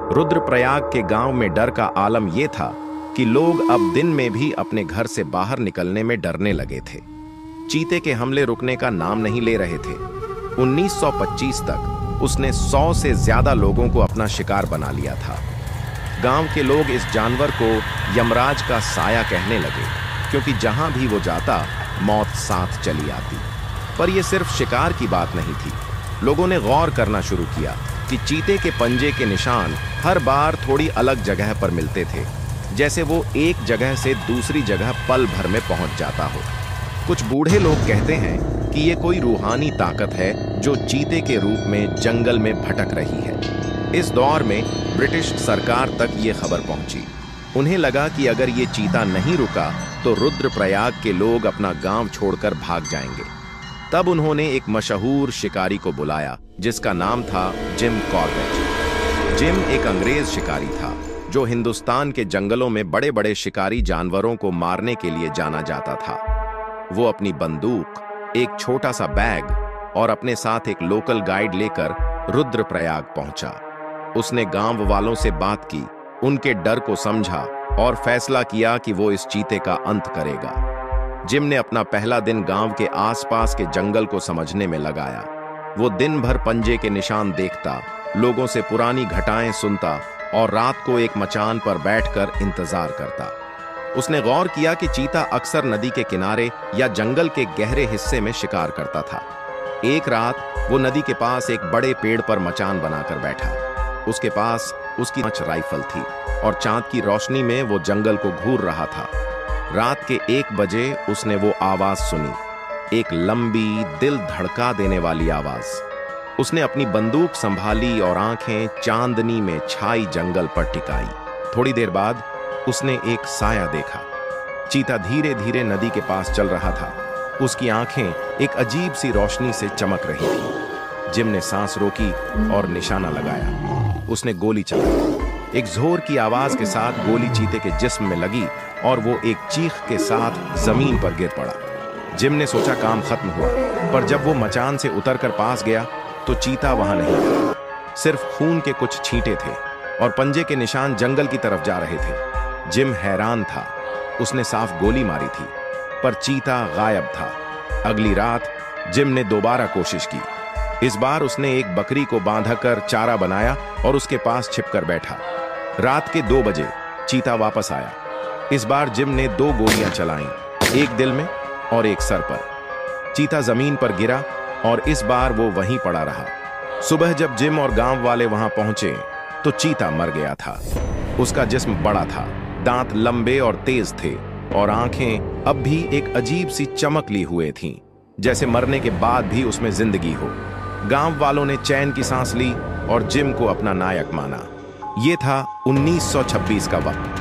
रुद्रप्रयाग के गांव में डर का आलम यह था कि लोग अब दिन में भी अपने घर से बाहर निकलने में डरने लगे थे। चीते के हमले रुकने का नाम नहीं ले रहे थे। 1925 तक उसने 100 से ज्यादा लोगों को अपना शिकार बना लिया था। गांव के लोग इस जानवर को यमराज का साया कहने लगे, क्योंकि जहां भी वो जाता मौत साथ चली आती। पर यह सिर्फ शिकार की बात नहीं थी। लोगों ने गौर करना शुरू किया कि चीते के पंजे के निशान हर बार थोड़ी अलग जगह पर मिलते थे, जैसे वो एक जगह से दूसरी जगह पल भर में पहुंच जाता हो। कुछ बूढ़े लोग कहते हैं कि ये कोई रूहानी ताकत है जो चीते के रूप में जंगल में भटक रही है। इस दौर में ब्रिटिश सरकार तक ये खबर पहुंची। उन्हें लगा कि अगर ये चीता नहीं रुका तो रुद्रप्रयाग के लोग अपना गांव छोड़कर भाग जाएंगे। तब उन्होंने एक मशहूर शिकारी को बुलाया जिसका नाम था जिम कॉर्बेट। जिम एक अंग्रेज शिकारी था जो हिंदुस्तान के जंगलों में बड़े बड़े शिकारी जानवरों को मारने के लिए जाना जाता था। वो अपनी बंदूक, एक छोटा सा बैग और अपने साथ एक लोकल गाइड लेकर रुद्रप्रयाग पहुंचा। उसने गांव वालों से बात की, उनके डर को समझा और फैसला किया कि वो इस चीते का अंत करेगा। जिम ने अपना पहला दिन गांव के आसपास के जंगल को समझने में लगाया। वो दिन भर पंजे के निशान देखता, लोगों से पुरानी घटनाएं सुनता और रात को एक मचान पर बैठकर इंतजार करता। उसने गौर किया कि चीता अक्सर नदी के किनारे या जंगल के गहरे हिस्से में शिकार करता था। एक रात वो नदी के पास एक बड़े पेड़ पर मचान बनाकर बैठा। उसके पास उसकी 5 राइफल थी और चांद की रोशनी में वो जंगल को घूर रहा था। रात के 1 बजे उसने वो आवाज सुनी, एक लंबी, दिल धड़का देने वाली आवाज। उसने अपनी बंदूक संभाली और आंखें चांदनी में छाई जंगल पर टिकाई। थोड़ी देर बाद उसने एक साया देखा। चीता धीरे धीरे नदी के पास चल रहा था। उसकी आंखें एक अजीब सी रोशनी से चमक रही थी। जिम ने सांस रोकी और निशाना लगाया। उसने गोली चलाई। एक जोर की आवाज के साथ गोली चीते के जिस्म में लगी और वो एक चीख के साथ जमीन पर गिर पड़ा। जिम ने सोचा काम खत्म हुआ, पर जब वो मचान से उतरकर पास गया तो चीता वहां नहीं था। सिर्फ खून के कुछ छींटे थे और पंजे के निशान जंगल की तरफ जा रहे थे। जिम हैरान था। उसने साफ गोली मारी थी, पर चीता गायब था। अगली रात जिम ने दोबारा कोशिश की। इस बार उसने एक बकरी को बांधकर चारा बनाया और उसके पास छिपकर बैठा। रात के 2 बजे चीता वापस आया। इस बार जिम ने 2 गोलियां चलाईं, एक दिल में और एक सर पर। चीता जमीन पर गिरा और इस बार वो वहीं पड़ा रहा। सुबह जब जिम और गांव वाले वहां पहुंचे तो चीता मर गया था। उसका जिस्म बड़ा था, दांत लंबे और तेज थे और आंखें अब भी एक अजीब सी चमक ली हुए थीं, जैसे मरने के बाद भी उसमें जिंदगी हो। गांव वालों ने चैन की सांस ली और जिम को अपना नायक माना। यह था 1926 का वक्त।